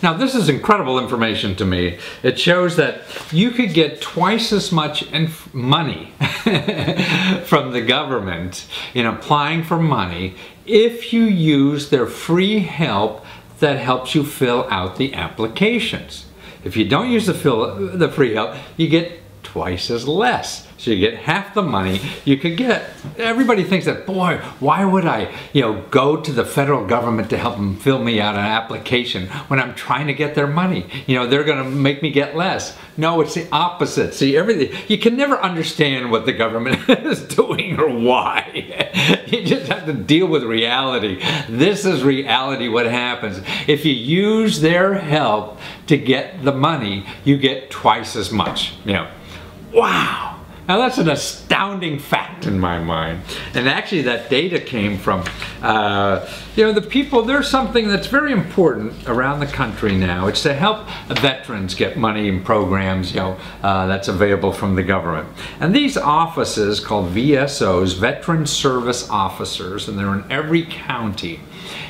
Now this is incredible information to me. It shows that you could get twice as much money from the government in applying for money if you use their free help that helps you fill out the applications. If you don't use the free help, you get twice as less. So you get half the money you could get. Everybody thinks that, boy, why would I, go to the federal government to help them fill me out an application when I'm trying to get their money? They're going to make me get less. No, it's the opposite. See, you can never understand what the government is doing or why. You just have to deal with reality. This is reality, what happens. If you use their help to get the money, you get twice as much. Wow. Now that's an astounding fact in my mind. And actually that data came from, the people, there's something that's very important around the country now. It's to help veterans get money in programs, that's available from the government. And these offices called VSOs, Veteran Service Officers, and they're in every county.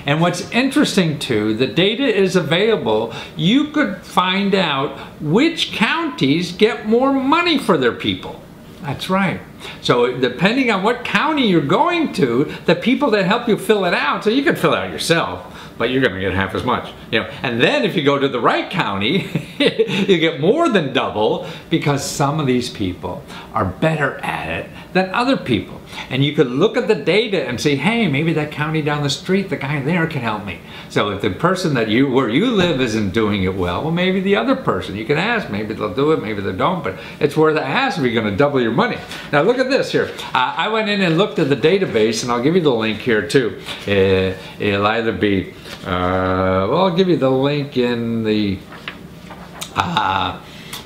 And what's interesting too, the data is available. You could find out which counties get more money for their people. That's right. So depending on what county you're going to, the people that help you fill it out, so you can fill it out yourself, but you're going to get half as much. And then if you go to the right county, you get more than double, because some of these people are better at it than other people. And you could look at the data and say, hey, maybe that county down the street, the guy there can help me. So if the person where you live isn't doing it well, maybe the other person, you can ask, maybe they'll do it, maybe they don't, but it's worth a ask if you're going to double your money. Now look at this here. I went in and looked at the database, and I'll give you the link here too. It'll either be, I'll give you the link in the,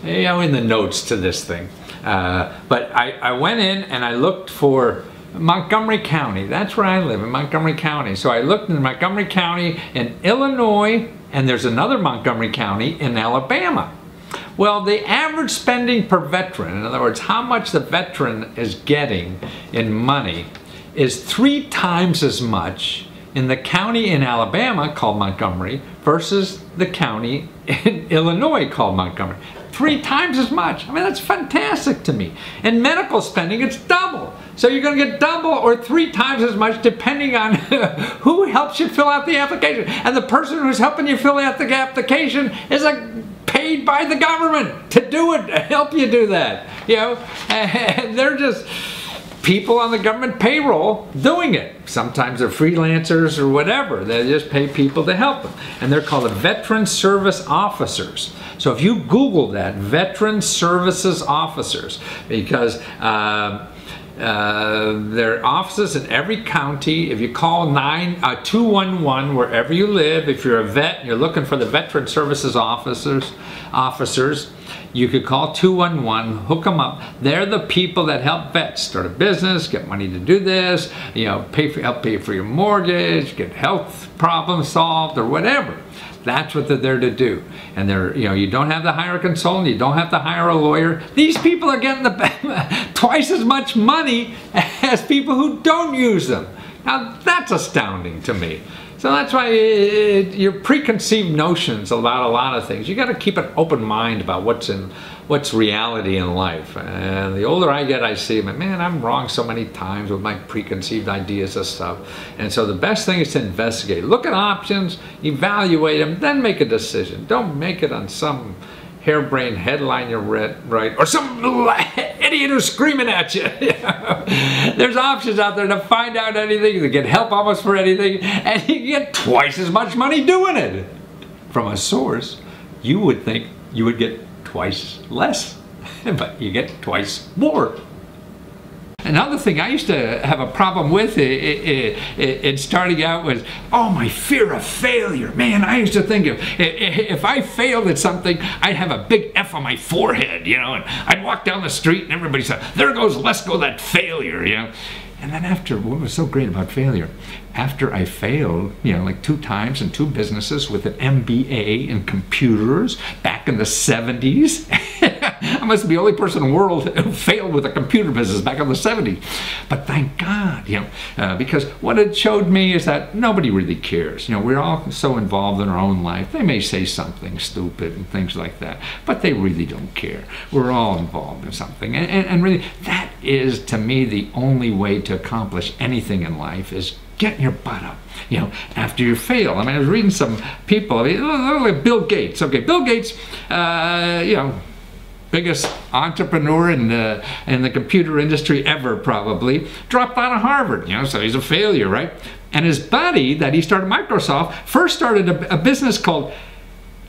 in the notes to this thing. But I went in and I looked for Montgomery County. That's where I live, in Montgomery County. So I looked in Montgomery County in Illinois, and there's another Montgomery County in Alabama. Well, the average spending per veteran, in other words, how much the veteran is getting in money, is 3 times as much in the county in Alabama called Montgomery versus the county in Illinois called Montgomery. 3 times as much. I mean, that's fantastic to me. In medical spending, it's double. So you're going to get double or 3 times as much depending on who helps you fill out the application. And the person who's helping you fill out the application is paid by the government to do it, to help you do that. And they're just people on the government payroll doing it. Sometimes they're freelancers or whatever. They just pay people to help them. And they're called the Veteran Service Officers. So if you Google that, Veteran Services Officers, because there are offices in every county. If you call 211 wherever you live, if you're a vet and you're looking for the Veteran Services officers, you could call 211, hook them up. They're the people that help vets start a business, get money to do this, help pay for your mortgage, get health problems solved, or whatever. That's what they're there to do. And you don't have to hire a consultant, you don't have to hire a lawyer. These people are getting twice as much money as people who don't use them. Now that's astounding to me. So that's why your preconceived notions about a lot of things, you got to keep an open mind about what's reality in life. And the older I get, I see, man, I'm wrong so many times with my preconceived ideas of stuff. And so the best thing is to investigate. Look at options, evaluate them, then make a decision. Don't make it on some harebrained headline you read, or some idiot who's screaming at you. There's options out there to find out anything, to get help almost for anything, and you get twice as much money doing it. From a source, you would think you would get twice less, but you get twice more. Another thing I used to have a problem with in starting out was, my fear of failure. Man, I used to think if I failed at something, I'd have a big F on my forehead, and I'd walk down the street and everybody said, there goes Lesko, that failure, And then what was so great about failure, after I failed, like 2 times in 2 businesses with an MBA in computers back in the 70s, I must be the only person in the world who failed with the computer business back in the 70s. But thank God, because what it showed me is that nobody really cares. We're all so involved in our own life. They may say something stupid and things like that, but they really don't care. We're all involved in something. And really, that is, to me, the only way to accomplish anything in life is getting your butt up, after you fail. I was reading some people, like Bill Gates. Okay, Bill Gates, biggest entrepreneur in the computer industry ever, probably, dropped out of Harvard, so he's a failure, right? And his buddy that he started Microsoft first started a business called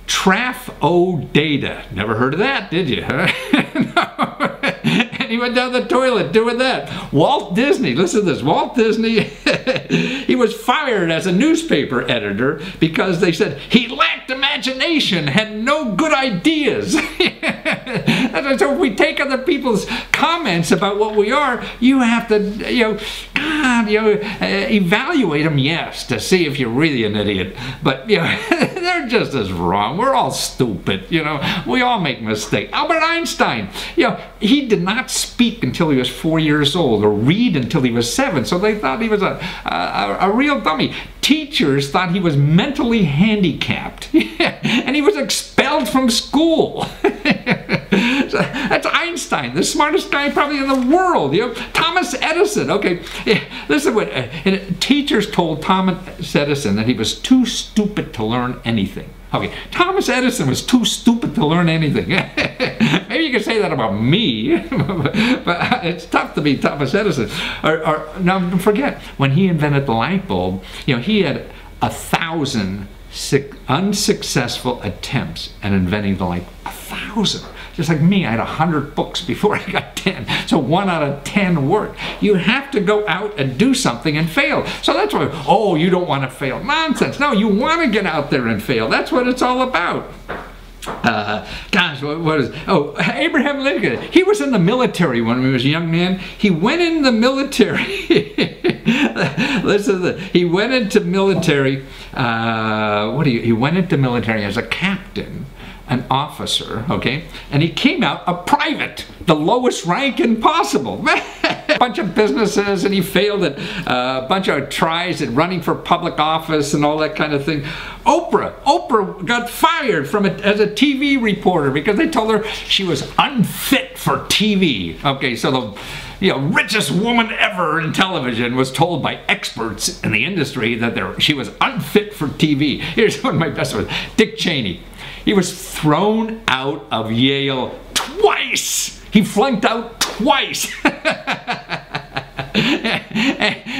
Traf-O-Data. Never heard of that, did you? No. And he went down the toilet doing that. Walt Disney, listen to this, Walt Disney, he was fired as a newspaper editor because they said he lacked imagination, had no good ideas. So if we take other people's comments about what we are, you have to, evaluate them, yes, to see if you're really an idiot. But, they're just as wrong. We're all stupid, We all make mistakes. Albert Einstein, he did not speak until he was 4 years old or read until he was 7. So they thought he was a real dummy. Teachers thought he was mentally handicapped. And he was expelled from school. That's Einstein, the smartest guy probably in the world. Thomas Edison. Okay, listen. What teachers told Thomas Edison that he was too stupid to learn anything. Okay, Thomas Edison was too stupid to learn anything. Maybe you could say that about me, but it's tough to be Thomas Edison. Or now, don't forget, when he invented the light bulb, he had 1,000 unsuccessful attempts at inventing the light. 1,000. Just like me, I had 100 books before I got 10. So 1 out of 10 worked. You have to go out and do something and fail. So that's why, oh, you don't want to fail. Nonsense. No, you want to get out there and fail. That's what it's all about. Gosh, what is, Abraham Lincoln, he was in the military when he was a young man. He went in the military. Listen to this. He went into military, he went into military as a captain, an officer, okay, and he came out a private, the lowest rank possible. A bunch of businesses, and he failed at a bunch of tries at running for public office and all that kind of thing. Oprah got fired as a TV reporter because they told her she was unfit for TV. Okay, so the richest woman ever in television was told by experts in the industry that she was unfit for TV. Here's one of my best ones, Dick Cheney. He was thrown out of Yale twice. He flunked out twice.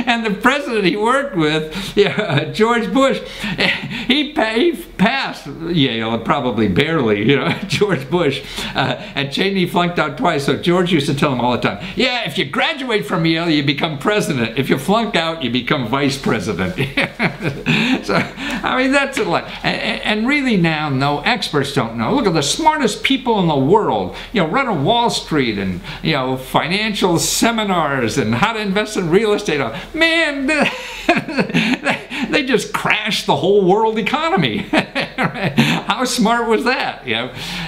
And the president he worked with, George Bush, he passed Yale, probably barely, George Bush. And Cheney flunked out twice, so George used to tell him all the time, yeah, if you graduate from Yale, you become president. If you flunk out, you become vice president. So, that's a lot. And really now, no, experts don't know. Look at the smartest people in the world, running Wall Street and, financial seminars and how to invest in real estate. Man, they just crashed the whole world economy. How smart was that?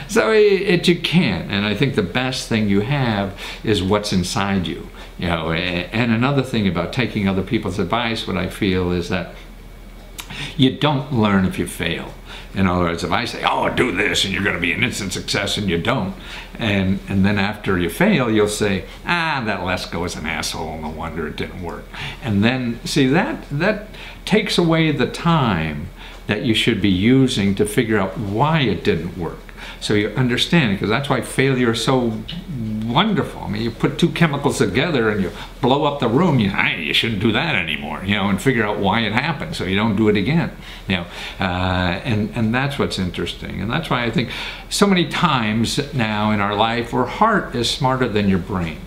So you can't. And I think the best thing you have is what's inside you. And another thing about taking other people's advice, what I feel is that you don't learn if you fail. In other words, if I say, oh, do this and you're going to be an instant success, and you don't, and then after you fail, you'll say, that Lesko is an asshole, no wonder it didn't work. And then, see, that takes away the time that you should be using to figure out why it didn't work. So you understand, because that's why failure is so wonderful. You put two chemicals together and you blow up the room, you shouldn't do that anymore, and figure out why it happened so you don't do it again. And that's what's interesting. And that's why I think so many times now in our life, our heart is smarter than your brain.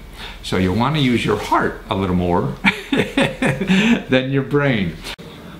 So you want to use your heart a little more than your brain.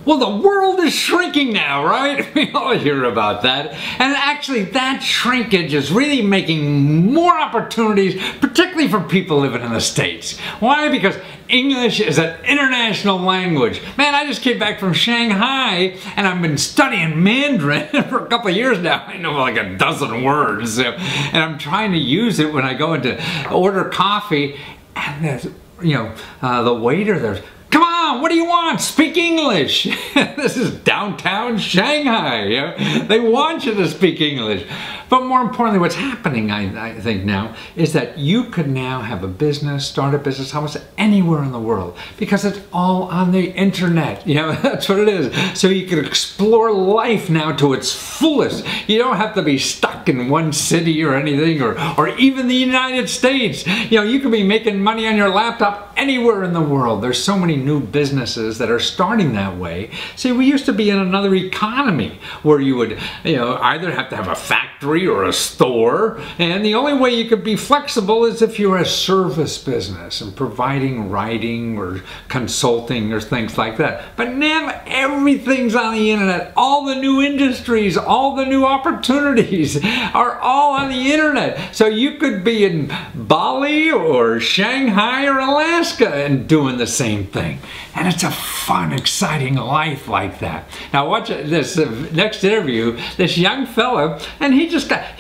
Well, the world is shrinking now, right? We all hear about that. And actually, that shrinkage is really making more opportunities, particularly for people living in the States. Why? Because English is an international language. Man, I just came back from Shanghai, and I've been studying Mandarin for a couple of years now. I know like a dozen words, and I'm trying to use it when I go in to order coffee, and there's, the waiter there's, "Come on, what do you want? Speak English." This is downtown Shanghai. They want you to speak English. But more importantly, what's happening, I think now, is that you could now have a business, start a business almost anywhere in the world, because it's all on the internet. That's what it is. So you can explore life now to its fullest. You don't have to be stuck in one city or anything, or even the United States. You could be making money on your laptop anywhere in the world. There's so many new businesses that are starting that way. See, we used to be in another economy where you would, either have to have a factory or a store, and the only way you could be flexible is if you're a service business and providing writing or consulting or things like that. But now everything's on the internet. All the new industries, all the new opportunities are all on the internet. So you could be in Bali or Shanghai or Alaska and doing the same thing. And it's a fun, exciting life like that. Now watch this next interview, this young fella, and he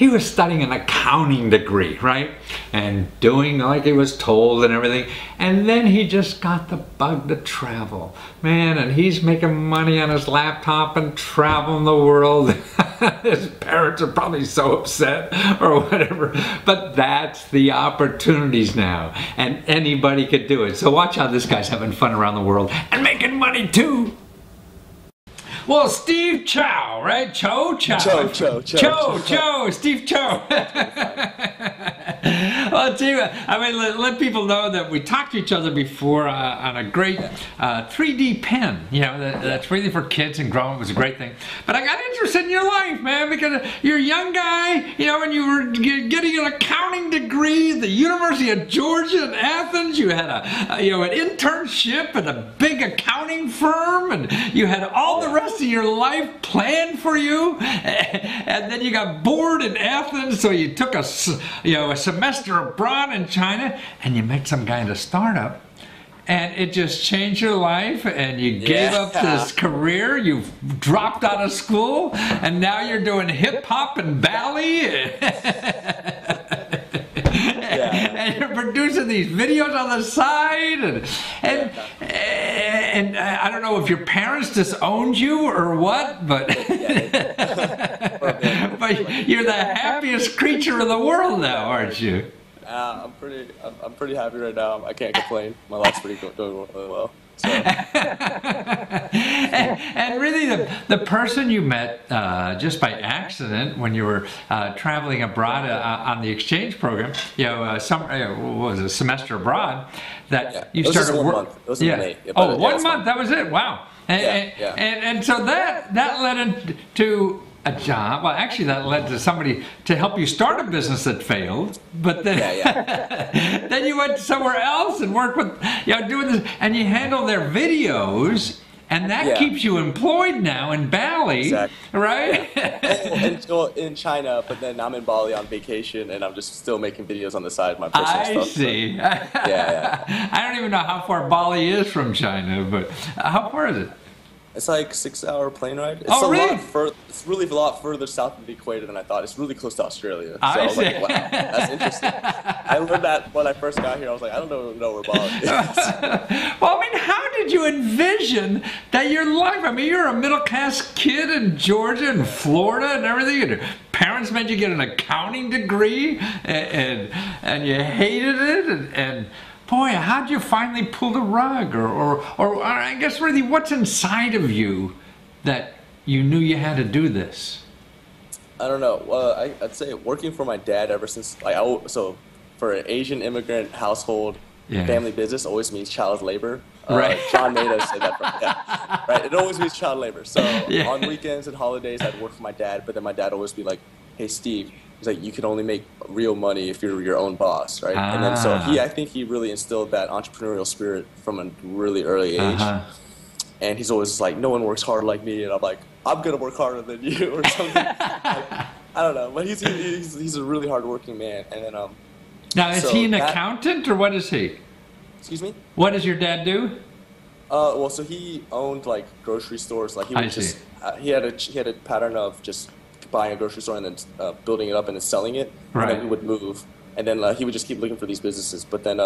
was studying an accounting degree, right? And doing like he was told and everything. And then he just got the bug to travel. Man, and he's making money on his laptop and traveling the world. His parents are probably so upset or whatever. But that's the opportunities now. And anybody could do it. So watch how this guy's having fun around the world and making money too. Well, Steve Chow, right? Cho, Steve Cho. Well, let people know that we talked to each other before on a great 3D pen. That's really for kids and grown. It was a great thing. But I got interested in your life, man, because you're a young guy, and you were getting an accounting degree at the University of Georgia in Athens. You had an internship at a big accounting firm, and you had all the rest of your life planned for you, and then you got bored in Athens, so you took a semester abroad in China, and you met some guy in a startup, and it just changed your life, and you gave up this career. You've dropped out of school, and now you're doing hip-hop in Bali. And you're producing these videos on the side, and I don't know if your parents disowned you or what, but but you're the happiest creature in the world now, aren't you? I'm pretty happy right now. I can't complain. My life's going really well. So. and really the person you met just by accident when you were traveling abroad on the exchange program, what was it, a semester abroad, that you started working. It was 1 month. It was Oh, 1 month. That was it. Wow. And so that led into a job. Well, actually, that led to somebody to help you start a business that failed. But then, then you went somewhere else and worked with, doing this, and you handle their videos, and that keeps you employed now in Bali, right? In China, but then I'm in Bali on vacation, and I'm just still making videos on the side, my personal stuff. I see. So, I don't even know how far Bali is from China, but how far is it? It's like 6-hour plane ride. It's really? It's really a lot further south of the equator than I thought. It's really close to Australia. So I was like, wow, that's interesting. I learned that when I first got here. I was like, I don't know where Bali is. Well, I mean, how did you envision that your life? I mean, you're a middle-class kid in Georgia and Florida and everything, and your parents made you get an accounting degree, and you hated it, and boy, how'd you finally pull the rug? Or I guess really, what's inside of you that you knew you had to do this? I don't know. Well, I'd say working for my dad ever since, so for an Asian immigrant household, family business always means child labor. Right. John made us say that. Right. It always means child labor. So on weekends and holidays, I'd work for my dad, but then my dad would always be like, "Hey, Steve," he's like, "you can only make real money if you're your own boss," right? And then so I think he really instilled that entrepreneurial spirit from a really early age. and he's always like, no one works hard like me, and I'm like, I'm gonna work harder than you or something. Like, I don't know, but he's a really hardworking man. And then now is he an accountant or what is he? Excuse me? What does your dad do? Well, so he owned like grocery stores. Like he would he had a pattern of just buying a grocery store and then building it up and then selling it. Right. And then we would move, and then he would just keep looking for these businesses. But then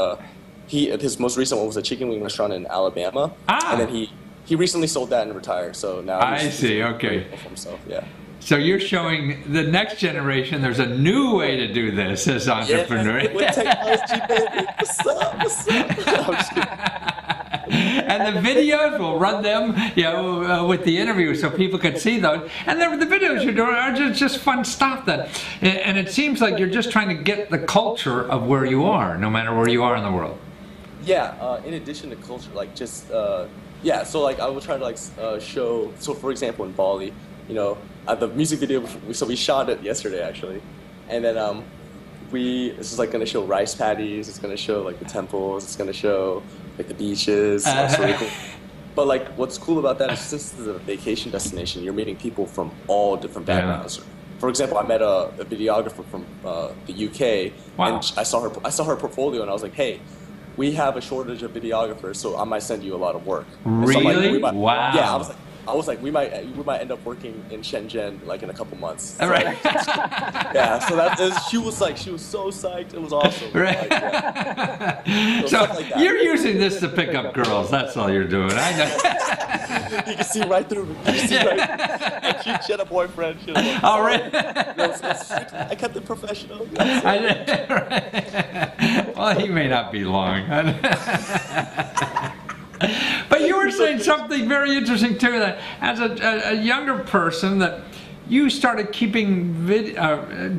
his most recent one was a chicken wing restaurant in Alabama. And then he recently sold that and retired. So now he's okay. For himself, yeah. So you're showing the next generation there's a new way to do this as entrepreneur. Yeah, with technology, baby. What's up? What's up? I'm just kidding. And the videos, we'll run them, with the interview so people can see those. And the videos you're doing are just fun stuff. And it seems like you're just trying to get the culture of where you are, no matter where you are in the world. Yeah. In addition to culture, like just so like I will try to like show. So for example, in Bali, the music video. So we shot it yesterday actually, and then this is like going to show rice paddies. It's going to show like the temples. It's going to show like the beaches. Really cool. But like what's cool about that is since this is a vacation destination, you're meeting people from all different backgrounds. Yeah. For example, I met a videographer from the UK, and I saw her portfolio, and I was like, hey, we have a shortage of videographers, so I might send you a lot of work. Really? So wow. Yeah, I was like, we might end up working in Shenzhen like in a couple months. So, right. Yeah. So she was so psyched. It was awesome. Right. Like, yeah. So like you're using this to pick up girls. That's all you're doing. I know. You can see right through me. You can see right. She had a boyfriend. Oh, really? I kept it professional. Well, he may not be long. But you were saying something very interesting too, that as a younger person that you started keeping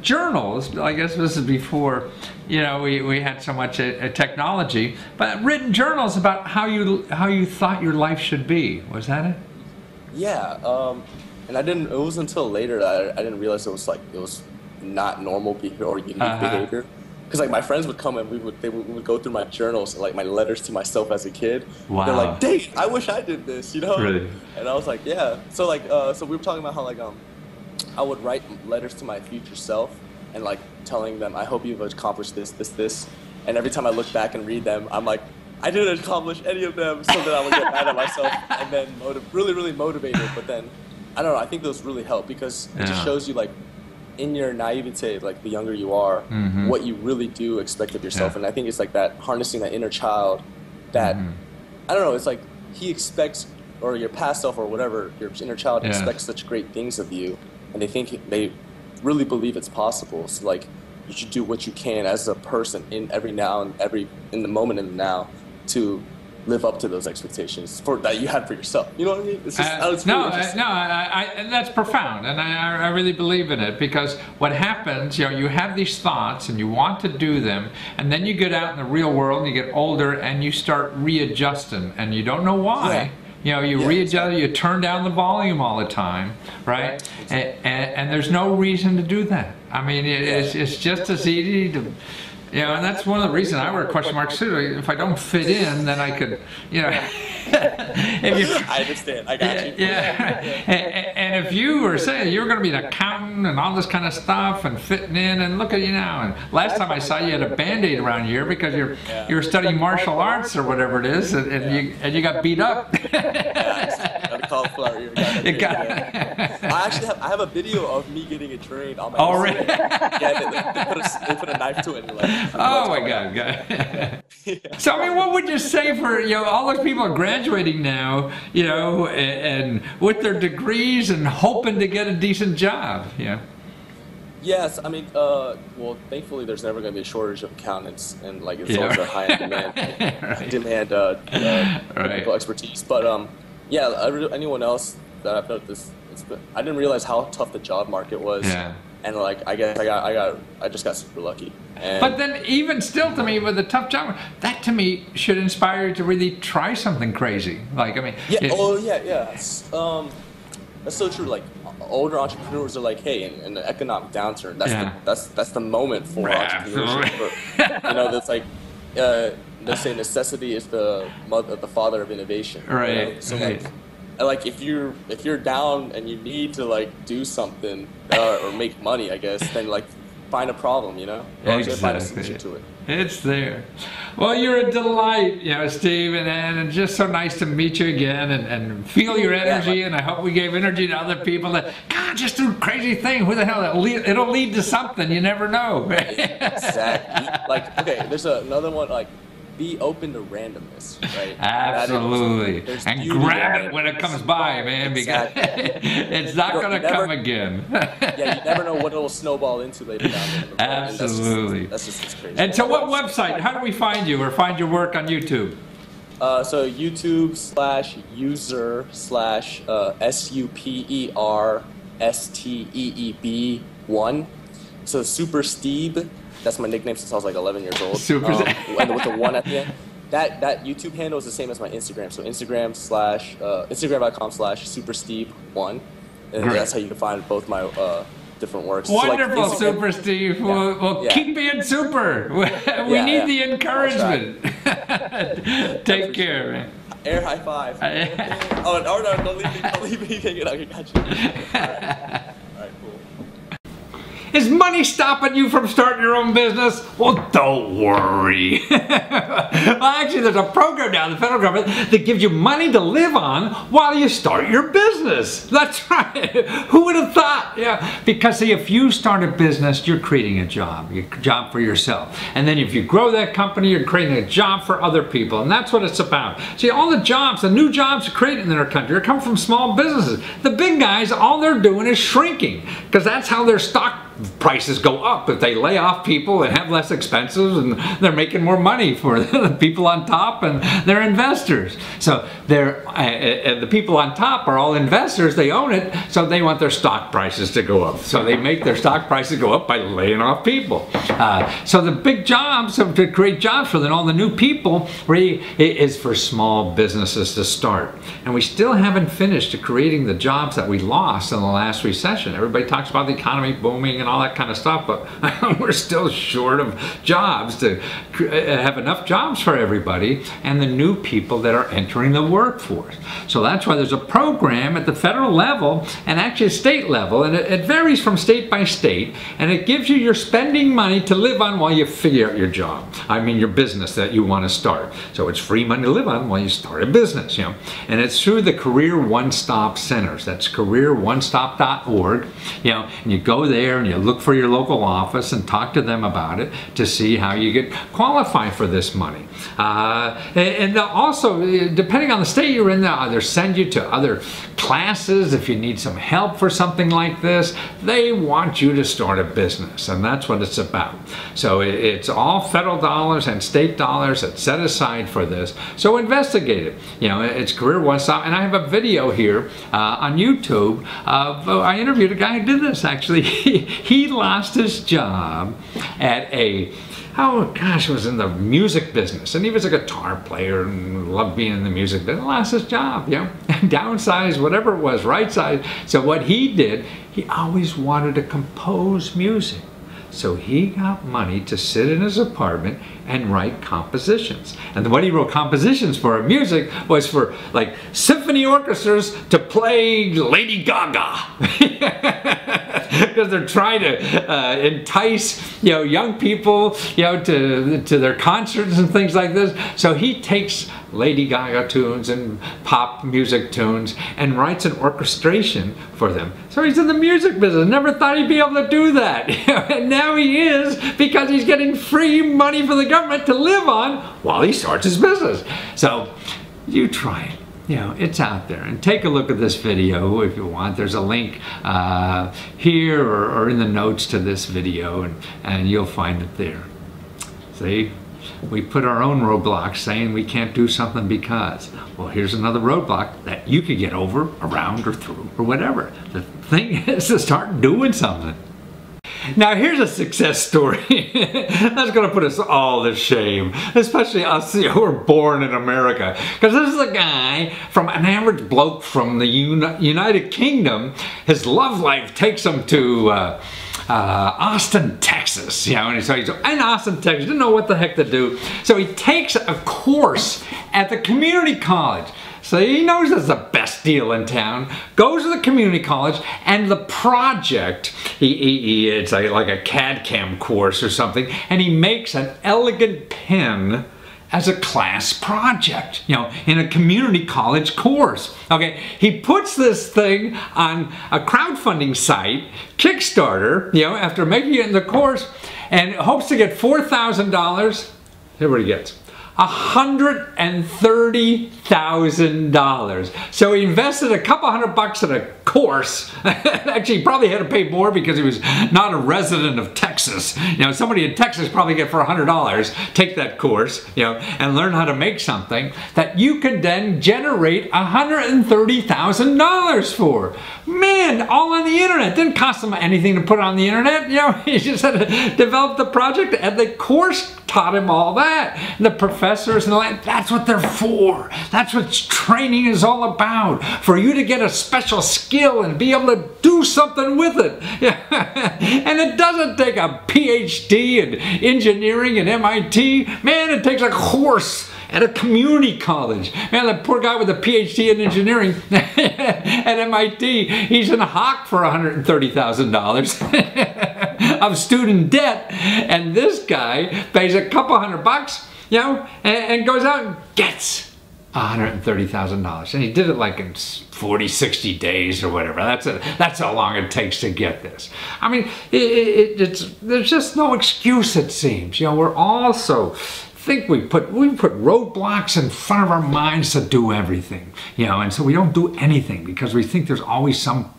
journals. I guess this is before we had so much technology, but written journals about how you thought your life should be. Was that it? Yeah, and it wasn't until later that I didn't realize it was not normal behavior or unique behavior. Because like my friends would come and we would go through my journals, like my letters to myself as a kid. Wow. They're like, dang, I wish I did this, Really? And I was like, yeah. So like, so we were talking about how like I would write letters to my future self and like telling them, I hope you've accomplished this. And every time I look back and read them, I'm like, I didn't accomplish any of them, so that I would get mad at myself and then really motivated. But then, I don't know, I think those really help because it just shows you like, in your naivete, like the younger you are, what you really do expect of yourself. And I think it's like that, harnessing that inner child that, I don't know, it's like he expects, or your past self or whatever, your inner child expects such great things of you, and they really believe it's possible. So like, you should do what you can as a person in the moment in the now to live up to those expectations that you had for yourself. You know what I mean? It's just, and that's profound, and I really believe in it, because what happens, you have these thoughts and you want to do them, and then you get out in the real world and you get older and you start readjusting, and you don't know why. You readjust, you turn down the volume all the time, right? And there's no reason to do that. I mean, it's just as easy to. And that's one of the reasons I wear question marks too. If I don't fit in, then I could, I understand. I got you. Yeah. And if you were saying you were going to be an accountant and all this kind of stuff and fitting in, and look at you now. And last time I saw you had a Band-Aid around your ear because you were studying martial arts or whatever it is, and you got beat up. Got a cauliflower ear. I have a video of me getting it trained on my. Oh, really? Yeah, they put a knife to it. And like, oh my God. So I mean, what would you say for all those people are graduating now, and with their degrees and hoping to get a decent job? Yes, I mean, well, thankfully there's never going to be a shortage of accountants, and like it's always a high demand technical expertise. But anyone else that I've noticed this, I didn't realize how tough the job market was. Yeah. And like I guess I just got super lucky. But then even still, to me, with a tough job, that to me should inspire you to really try something crazy. Like I mean. Yeah. That's so true. Like older entrepreneurs are like, hey, in the economic downturn, that's the moment for entrepreneurship. That's like they say necessity is the father of innovation. Right. So like like if you're down and you need to like do something or make money, I guess, then like find a problem, you know? Or find a solution to it. It's there. Well, you're a delight, you know, Steve, and it's just so nice to meet you again and feel your energy, and I hope we gave energy to other people that, God, just do crazy thing. Who the hell? It'll lead to something. You never know. Exactly. Like, okay, there's another one, like, be open to randomness, right? Absolutely. And grab it when it comes by, man, because it's not going to come again. Yeah, you never know what it'll snowball into later down the road. Absolutely. That's just crazy. And so what website, how do we find you or find your work on YouTube? So YouTube/Supersteeb1. So Super Steve. That's my nickname since I was like 11 years old. Super. And with the 1 at the end. That YouTube handle is the same as my Instagram. So Instagram.com/supersteve1. And that's how you can find both my different works. Wonderful, so like Super Steve. Well, keep being super. We need the encouragement. Take care, man. Air high five. Oh, no, don't leave me. Don't leave me. I got you. All right, cool. Is money stopping you from starting your own business? Well, don't worry. Well, actually, there's a program now in the federal government that gives you money to live on while you start your business. That's right. Who would have thought? Yeah, because see, if you start a business, you're creating a job for yourself. And then if you grow that company, you're creating a job for other people. And that's what it's about. See, all the jobs, the new jobs created in our country are coming from small businesses. The big guys, all they're doing is shrinking because that's how their stock prices go up. If they lay off people and have less expenses, and they're making more money for the people on top and their investors. So the people on top are all investors, they own it, so they want their stock prices to go up. So they make their stock prices go up by laying off people. So the big jobs, to create jobs for all the new people, really is for small businesses to start. And we still haven't finished creating the jobs that we lost in the last recession. Everybody talks about the economy booming and all that kind of stuff, but we're still short of jobs to have enough jobs for everybody and the new people that are entering the workforce. So that's why there's a program at the federal level and actually state level, and it varies from state by state, and it gives you your spending money to live on while you figure out your job. I mean your business that you want to start. So it's free money to live on while you start a business, you know. And it's through the Career One-Stop Centers. That's careeronestop.org, you know, and you go there and you look for your local office and talk to them about it to see how you get qualified for this money. And also, depending on the state you're in, they'll either send you to other classes if you need some help for something like this. They want you to start a business, and that's what it's about. So it's all federal dollars and state dollars that's set aside for this. So investigate it. You know, it's Career One Stop, and I have a video here on YouTube. I interviewed a guy who did this actually. He lost his job at it was in the music business, and he was a guitar player and loved being in the music business. Lost his job, you know, downsized, whatever it was, right size. So what he did, he always wanted to compose music. So he got money to sit in his apartment and write compositions. And what he wrote compositions for music was for like symphony orchestras to play Lady Gaga. Because they're trying to entice, you know, young people, you know, to their concerts and things like this. So he takes Lady Gaga tunes and pop music tunes and writes an orchestration for them. So he's in the music business. Never thought he'd be able to do that. And now he is, because he's getting free money from the government to live on while he starts his business. So you try it. You know, it's out there. And take a look at this video if you want. There's a link here or in the notes to this video, and you'll find it there. See? We put our own roadblocks saying we can't do something because. Well, here's another roadblock that you could get over, around, or through, or whatever. The thing is to start doing something. Now here's a success story that's going to put us all to shame, especially us who were born in America. Because this is a guy from an average bloke from the United Kingdom. His love life takes him to Austin, Texas, you know, and so he's in Austin, Texas, didn't know what the heck to do. So he takes a course at the community college. So he knows it's the best deal in town. Goes to the community college, and the project, it's like a CAD/CAM course or something, and he makes an elegant pen as a class project, you know, in a community college course. Okay, he puts this thing on a crowdfunding site, Kickstarter, you know, after making it in the course, and hopes to get $4,000. Here's what he gets. $130,000. So he invested a couple $100 in a course. Actually, he probably had to pay more because he was not a resident of Texas. You know, somebody in Texas probably get for $100, take that course, you know, and learn how to make something that you can then generate $130,000 for. Man, all on the internet. Didn't cost him anything to put on the internet. You know, he just had to develop the project, and the course taught him all that. And the professors and all that, that's what they're for. That's what training is all about. For you to get a special skill and be able to do something with it. And it doesn't take a PhD in engineering at MIT. Man, it takes a course at a community college. Man, that poor guy with a PhD in engineering at MIT, he's in a hock for $130,000 of student debt. And this guy pays a couple $100, you know, and goes out and gets $130,000. And he did it like in 40, 60 days or whatever. That's how long it takes to get this. I mean, there's just no excuse, it seems. You know, we're all so think we put roadblocks in front of our minds to do everything, you know, and so we don't do anything because we think there's always some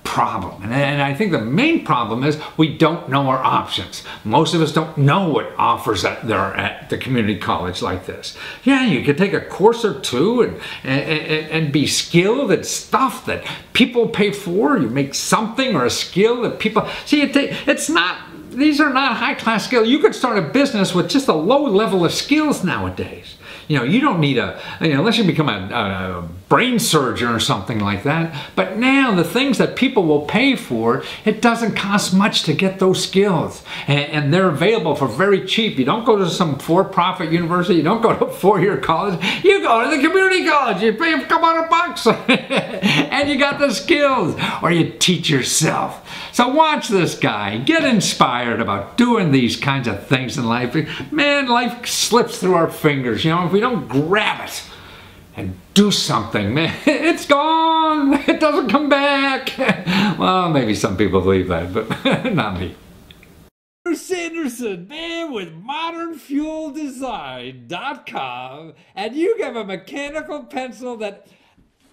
problem. And I think the main problem is we don't know our options. Most of us don't know what offers there are at the community college like this. Yeah, you could take a course or two and be skilled at stuff that people pay for. You make something or a skill that people see. These are not high-class skills. You could start a business with just a low level of skills nowadays. You know, you don't need unless you become a brain surgeon or something like that. But now the things that people will pay for, it doesn't cost much to get those skills. And they're available for very cheap. You don't go to some for-profit university. You don't go to a four-year college. You go to the community college. You pay a couple $100 and you got the skills. Or you teach yourself. So watch this guy. Get inspired about doing these kinds of things in life. Man, life slips through our fingers. You know, if we don't grab it and do something, man, it's gone. It doesn't come back. Well, maybe some people believe that, but not me. Sanderson, man, with modernfueldesign.com, and you have a mechanical pencil that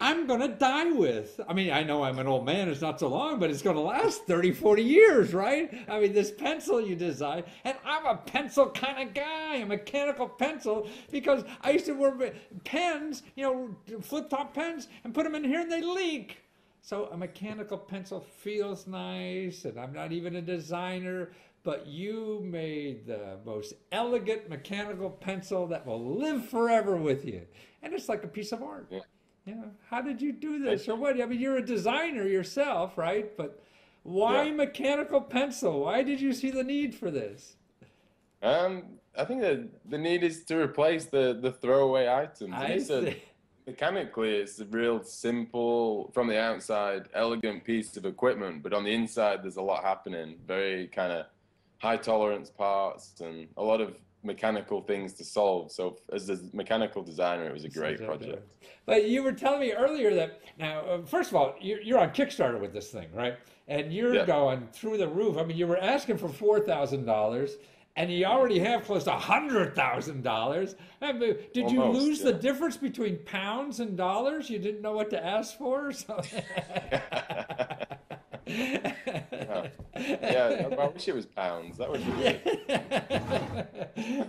I'm going to die with. I mean, I know I'm an old man, it's not so long, but it's going to last 30, 40 years, right? I mean, this pencil you design, and I'm a pencil kind of guy, a mechanical pencil, because I used to wear pens, you know, flip-top pens, and put them in here and they leak. So a mechanical pencil feels nice, and I'm not even a designer, but you made the most elegant mechanical pencil that will live forever with you. And it's like a piece of art. Yeah. Yeah. How did you do this, or what? I mean, you're a designer yourself, right? But why mechanical pencil? Why did you see the need for this? I think the need is to replace the throwaway items. Mechanically, it's a real simple, from the outside, elegant piece of equipment, but on the inside, there's a lot happening. Very kind of high tolerance parts and a lot of mechanical things to solve. So as a mechanical designer, it was a great project. But you were telling me earlier that, now, first of all, you're on Kickstarter with this thing, right? And you're going through the roof. I mean, you were asking for $4,000, and you already have close to $100,000. Did you lose the difference between pounds and dollars? You didn't know what to ask for or something? Yeah, I wish it was pounds. That would be good.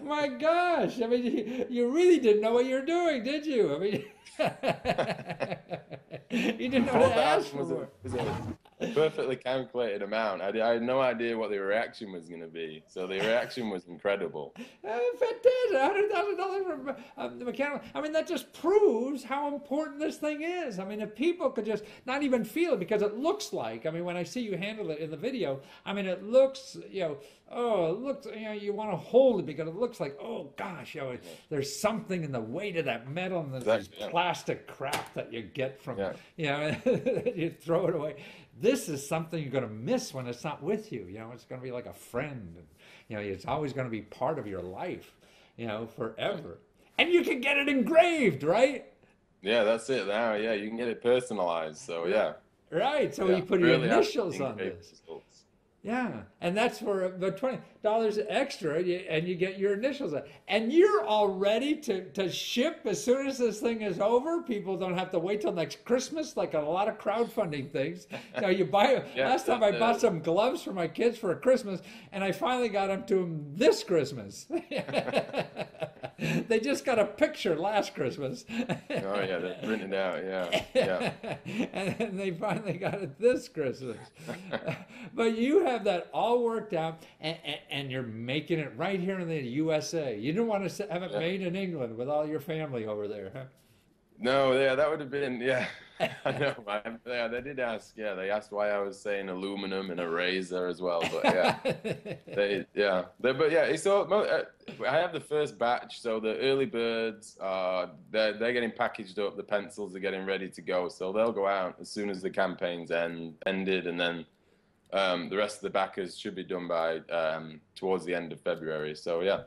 My gosh, I mean, you really didn't know what you were doing, did you? I mean, you didn't know what to ask for. perfectly calculated amount. I had no idea what the reaction was going to be. So the reaction was incredible. Fantastic. $100,000 for the mechanical. I mean, that just proves how important this thing is. I mean, if people could just not even feel it, because it looks like, I mean, when I see you handle it in the video, I mean, it looks, oh, it looks, you want to hold it because it looks like, oh gosh, there's something in the weight of that metal and this plastic crap that you get from, you throw it away. This is something you're going to miss when it's not with you. It's going to be like a friend. And, it's always going to be part of your life, forever. And you can get it engraved, right? Yeah, that's it now. Yeah, you can get it personalized. So, yeah. Right. So you put your initials on this. Yeah, and that's for the $20 extra, and you get your initials on. And you're all ready to ship as soon as this thing is over. People don't have to wait till next Christmas, like on a lot of crowdfunding things. You buy. Last time I bought some gloves for my kids for Christmas, and I finally got them to them this Christmas. They just got a picture last Christmas. Oh yeah, they're printed out. Yeah. And they finally got it this Christmas. But you have that all worked out, and you're making it right here in the USA. You didn't want to have it made in England with all your family over there, huh? No, that would have been, I know. They did ask, they asked why I was saying aluminum and a razor as well, but so I have the first batch, so the early birds, they're getting packaged up, the pencils are getting ready to go, so they'll go out as soon as the campaign's ended, and then the rest of the backers should be done by towards the end of February, so yeah.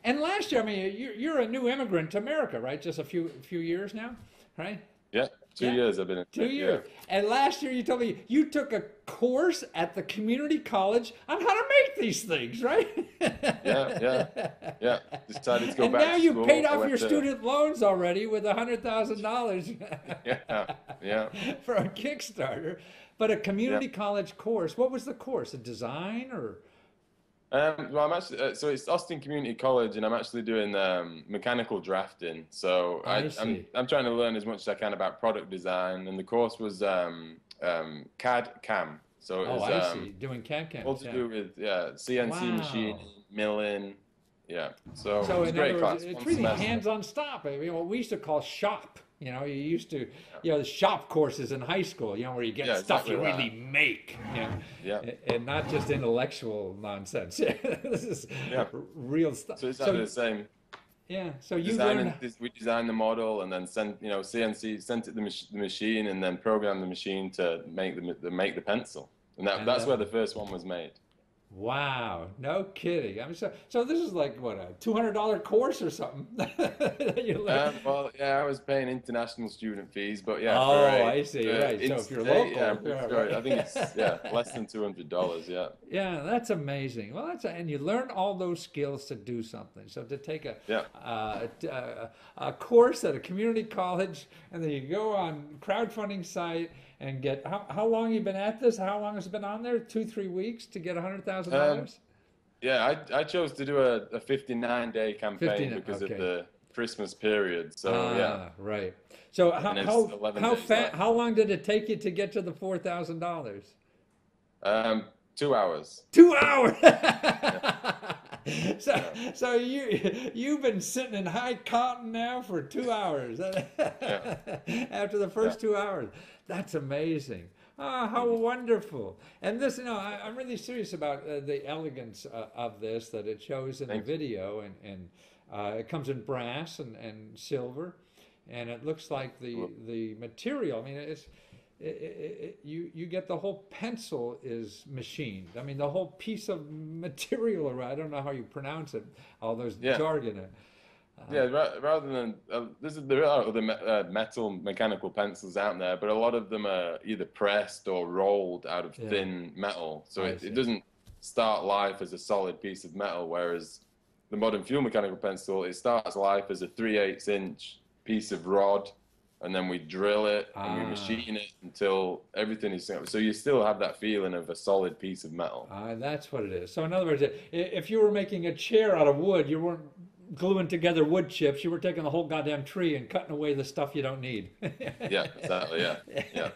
And last year, I mean, you're a new immigrant to America, right? Just a few years now, right? Yeah, 2 years I've been in. 2 years. Yeah. And last year you told me you took a course at the community college on how to make these things, right? Yeah. Decided to go back to school. And now you paid off your student loans already with $100,000. Yeah. For a Kickstarter. But a community college course. What was the course? A design or? Well, I'm actually so it's Austin Community College, and I'm actually doing mechanical drafting. So I'm trying to learn as much as I can about product design, and the course was CAD CAM. So it was I see. Doing CAD CAM. All to do with CNC machining, milling. Yeah. So it was a great class. It's really hands-on stuff. I mean, what we used to call shop. You used to, the shop courses in high school, where you get stuff you really make, and not just intellectual nonsense. This is real stuff. So it's the same. Yeah. So we designed the model and then sent CNC sent it the machine and then programmed the machine to make the pencil, and that's where the first one was made. Wow, no kidding. I mean, so this is like what, a $200 course or something? Well, I was paying international student fees, but I see. Right. So if you're local, I think it's less than $200. Yeah. Yeah, that's amazing. Well, and you learn all those skills to do something. So to take a course at a community college, and then you go on crowdfunding site. And get how long you been at this? How long has it been on there? 2-3 weeks to get $100,000? Yeah, I chose to do a 59-day campaign because of the Christmas period. So right. So how long did it take you to get to the $4,000? 2 hours. 2 hours. So you've been sitting in high cotton now for 2 hours. After the first 2 hours. That's amazing. How wonderful. And this, I'm really serious about the elegance of this, that it shows in the video, and it comes in brass and silver, and it looks like the material. I mean, you get the whole pencil is machined. I mean, the whole piece of material, or I don't know how you pronounce it, all those jargon. Rather than there are other metal mechanical pencils out there, but a lot of them are either pressed or rolled out of thin metal, so it doesn't start life as a solid piece of metal. Whereas the modern fuel mechanical pencil, it starts life as a 3/8 inch piece of rod, and then we drill it and we machine it until everything is so you still have that feeling of a solid piece of metal. That's what it is. So in other words, if you were making a chair out of wood, you weren't gluing together wood chips. You were taking the whole goddamn tree and cutting away the stuff you don't need. Yeah, exactly. Yeah, yeah.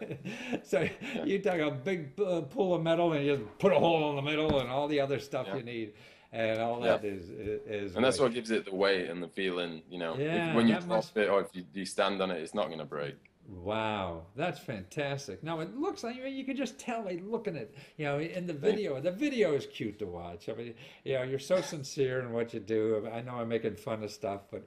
So Yeah. you take a big pool of metal and you just put a hole in the middle and all the other stuff Yeah. you need, and all Yeah. that is. And that's what gives it the weight and the feeling, you know. Yeah, When you that drop must- it or if you stand on it, it's not going to break. Wow, that's fantastic. Now it looks like you can just tell by looking at, in the video. The video is cute to watch. I mean, you're so sincere in what you do. I know I'm making fun of stuff, but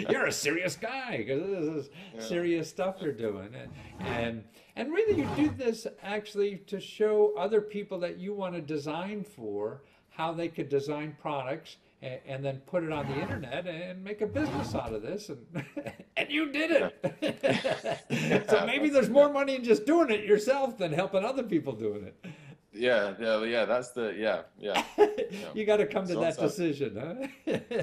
you're a serious guy because this is serious stuff you're doing. And really you do this actually to show other people that you want to design for how they could design products and then put it on the internet and make a business out of this, and and you did it. So maybe there's more money in just doing it yourself than helping other people doing it. Yeah. That's the yeah. You got to come to So that sad. decision, huh?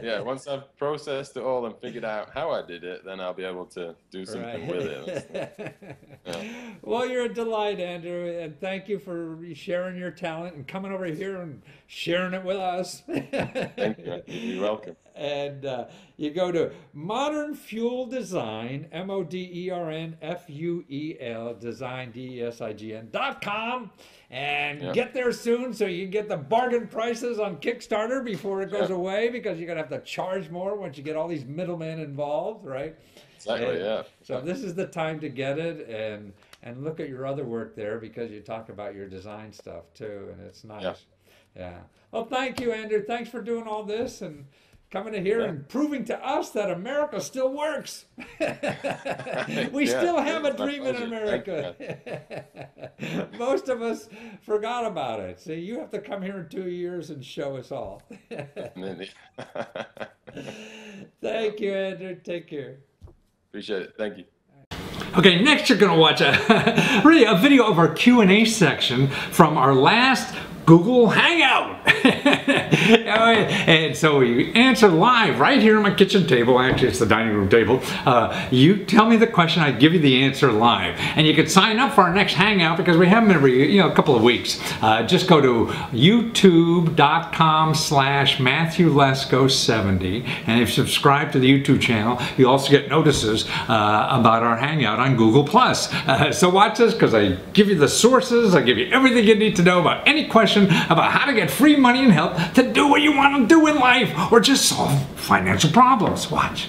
Yeah, once I've processed it all and figured out how I did it, then I'll be able to do something with it. Yeah. Well, you're a delight, Andrew, and thank you for sharing your talent and coming over here and sharing it with us. Thank you. You're welcome. And you go to Modern Fuel Design, MODERNFUEL, design, DESIGN.com, and get there soon so you can get the bargain prices on Kickstarter before it goes away, because you're going to have to charge more once you get all these middlemen involved, right? Exactly, yeah. So this is the time to get it, and look at your other work there, because you talk about your design stuff too, and it's nice. Yeah. Well, thank you, Andrew. Thanks for doing all this and coming in here and proving to us that America still works. We still have a dream in America. Most of us forgot about it. So you have to come here in 2 years and show us all. Thank you, Andrew. Take care. Appreciate it. Thank you. Okay, next you're going to watch a video of our Q&A section from our last Google Hangout. And so you answer live right here on my kitchen table. Actually, it's the dining room table. You tell me the question, I give you the answer live. And you can sign up for our next Hangout, because we have them every a couple of weeks. Just go to youtube.com/MatthewLesko70. And if you subscribe to the YouTube channel, you also get notices about our Hangout on Google+. So watch this, because I give you the sources, I give you everything you need to know about any question about how to get free money and help to do what you want to do in life, or just solve financial problems. Watch.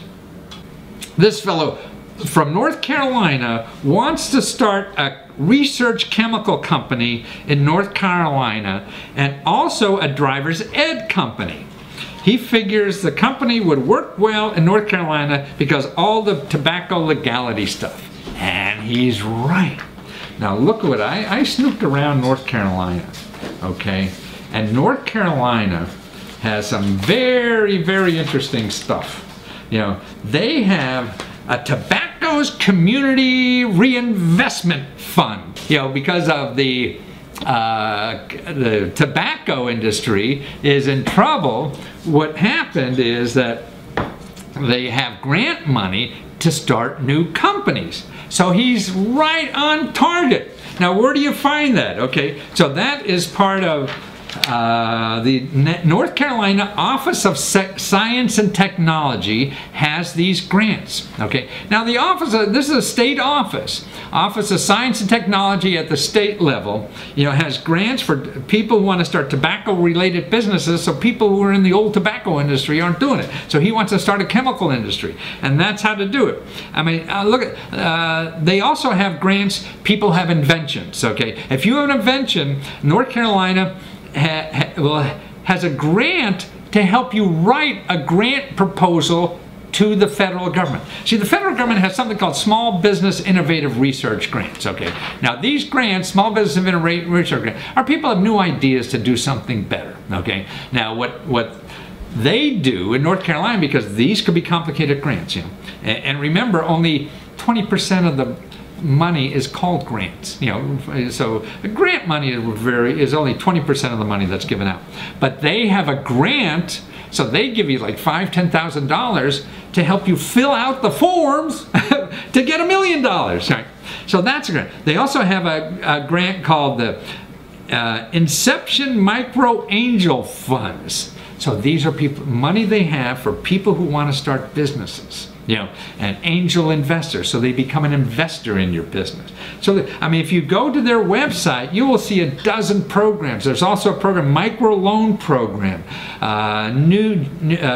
This fellow from North Carolina wants to start a research chemical company in North Carolina, and also a driver's ed company. He figures the company would work well in North Carolina because all the tobacco legality stuff. And he's right. Now look what I snooped around North Carolina, okay? And North Carolina has some very, very interesting stuff. They have a Tobacco's Community Reinvestment Fund, because of the tobacco industry is in trouble. What happened is that they have grant money to start new companies. So he's right on target. Now, where do you find that? Okay, so that is part of the North Carolina Office of Science and Technology has these grants. Okay, now the office, this is a state office. Office of Science and Technology at the state level, has grants for people who want to start tobacco-related businesses, so people who are in the old tobacco industry aren't doing it. So he wants to start a chemical industry, and that's how to do it. I mean, look at, they also have grants, people have inventions, okay? If you have an invention, North Carolina has a grant to help you write a grant proposal to the federal government. See, the federal government has something called Small Business Innovative Research Grants, okay? Now, these grants, Small Business Innovative Research Grants, are people have new ideas to do something better, okay? Now, what they do in North Carolina, because these could be complicated grants, and remember, only 20% of the money is called grants, so grant money is only 20% of the money that's given out. But they have a grant, so they give you like $5,000, $10,000 to help you fill out the forms to get $1 million. Right? So that's a grant. They also have a grant called the Inception Micro Angel Funds. So these are people, money they have for people who want to start businesses. You know, an angel investor, so they become an investor in your business. So, I mean, if you go to their website, you will see a dozen programs. There's also a program, micro loan program,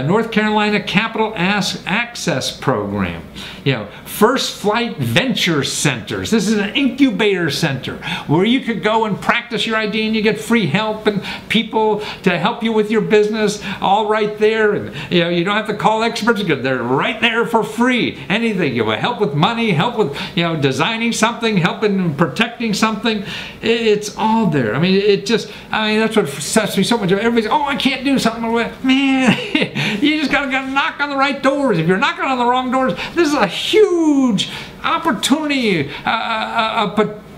North Carolina Capital Access Program, you know, First Flight Venture Centers. This is an incubator center where you could go and practice your idea and you get free help and people to help you with your business, all right there. And you know, you don't have to call experts because they're right there for free. Anything, you know, help with money, help with, you know, designing something, helping protecting something. It's all there. I mean, it just, I mean, that's what sets me so much. Everybody's, oh, I can't do something. Man, you just gotta knock on the right doors. If you're knocking on the wrong doors, this is a huge opportunity,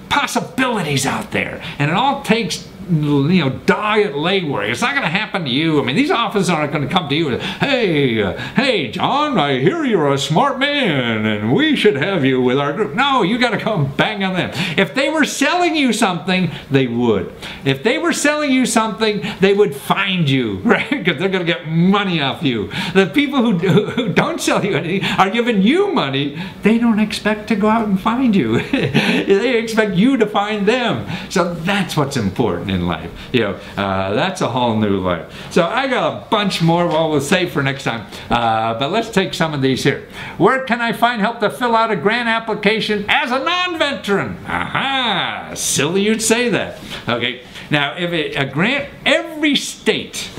possibilities out there, and it all takes, you know, diet legwork. It's not going to happen to you. I mean, these offices aren't going to come to you and, hey, John, I hear you're a smart man and we should have you with our group. No, you got to come bang on them. If they were selling you something, they would. If they were selling you something, they would find you, right? Because they're going to get money off you. The people who don't sell you anything are giving you money. They don't expect to go out and find you. They expect you to find them. So that's what's important in life. You know, that's a whole new life. So I got a bunch more we'll save for next time. But let's take some of these here. Where can I find help to fill out a grant application as a non-veteran? Aha! Silly you'd say that. Okay. Now, if a grant, every state,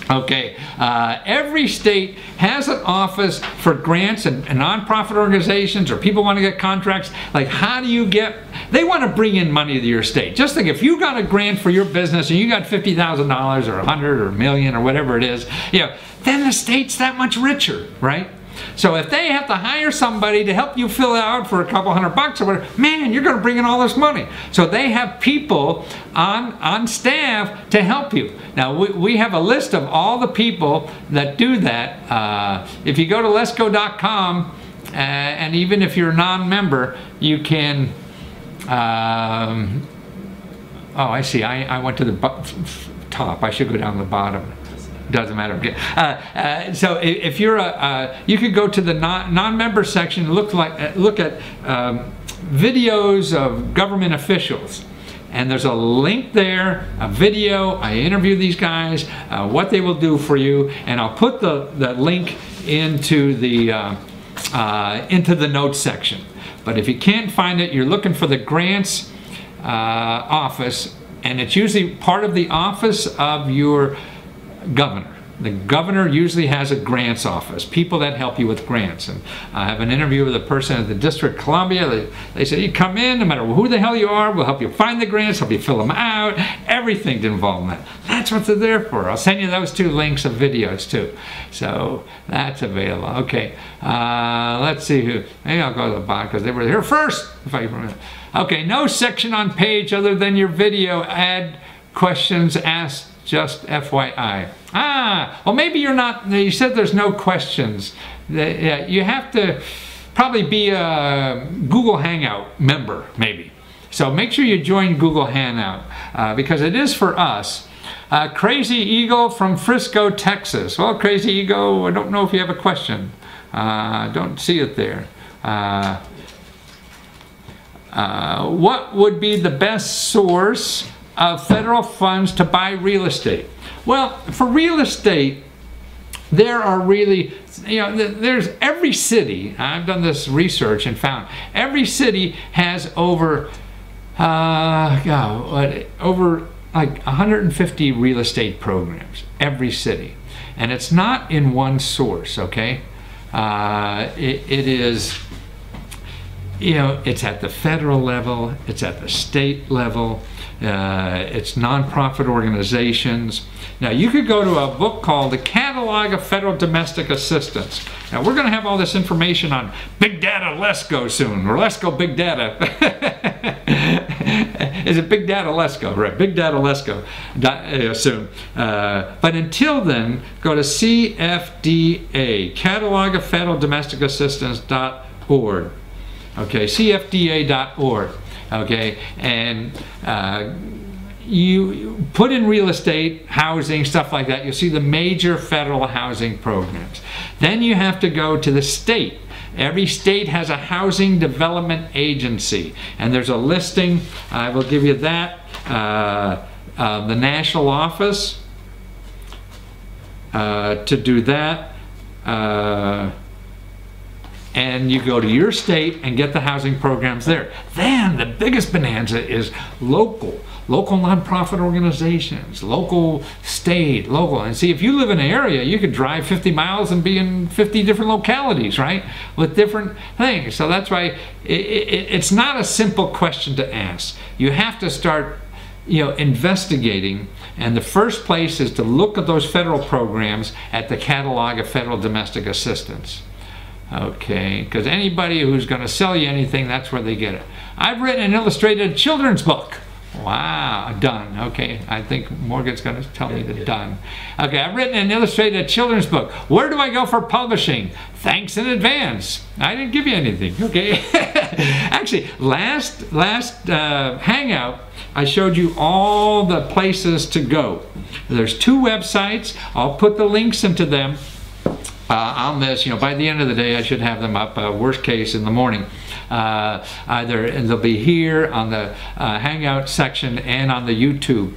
okay, every state has an office for grants and nonprofit organizations, or people want to get contracts. Like, how do you get, they want to bring in money to your state. Just think, if you got a grant for your business and you got $50,000 or 100 or a million or whatever it is, you know, then the state's that much richer, right? So if they have to hire somebody to help you fill it out for a couple $100 or whatever, man, you're going to bring in all this money. So they have people on staff to help you. Now, we have a list of all the people that do that. If you go to Lesko.com, and even if you're a non-member, you can, oh, I see, I went to the top. I should go down to the bottom. Doesn't matter. So if you're you could go to the non-member section and look at videos of government officials, and there's a link there, a video. I interview these guys, what they will do for you, and I'll put the link into the notes section. But if you can't find it, you're looking for the grants office, and it's usually part of the office of your governor. The governor usually has a grants office, people that help you with grants. And I have an interview with a person at the District of Columbia. They said, you come in, no matter who the hell you are, we'll help you find the grants, help you fill them out, everything's involved in that. That's what they're there for. I'll send you those 2 links of videos too. So that's available. Okay, let's see who, maybe I'll go to the bottom because they were here first. If I remember. Okay, no section on page other than your video. Add questions asked. Just FYI. Well, maybe you're not, you said there's no questions. You have to probably be a Google Hangout member, maybe. So make sure you join Google Hangout because it is for us. Crazy Eagle from Frisco, Texas. Well, Crazy Eagle, I don't know if you have a question. Don't see it there. What would be the best source of federal funds to buy real estate? Well, for real estate, there are really, you know, there's every city, I've done this research and found, every city has over like 150 real estate programs, every city. And it's not in one source, okay? It is, you know, it's at the federal level, it's at the state level, it's nonprofit organizations. Now, you could go to a book called The Catalog of Federal Domestic Assistance. Now, we're going to have all this information on Big Data Lesko soon, or Lesko Big Data. Is it Big Data Lesko? Right, Big Data Lesko soon. But until then, go to CFDA, Catalog of Federal Domestic Assistance.org. Okay, CFDA.org. Okay, and you put in real estate, housing, stuff like that, you'll see the major federal housing programs. Then you have to go to the state. Every state has a housing development agency, and there's a listing. I will give you that. The national office to do that. And you go to your state and get the housing programs there. Then the biggest bonanza is local nonprofit organizations, local, state, local. And see, if you live in an area, you could drive 50 miles and be in 50 different localities, right? With different things. So that's why it's not a simple question to ask. You have to start, investigating. And the first place is to look at those federal programs at the catalog of federal domestic assistance. Okay, because anybody who's going to sell you anything, that's where they get it. I've written an illustrated children's book. Wow, done. Okay, I think Morgan's going to tell me the done. Okay, I've written an illustrated children's book. Where do I go for publishing? Thanks in advance. I didn't give you anything. Okay. Actually, last Hangout, I showed you all the places to go. There's 2 websites. I'll put the links into them. On this, by the end of the day, I should have them up, worst case in the morning. Either they'll be here on the Hangout section and on the YouTube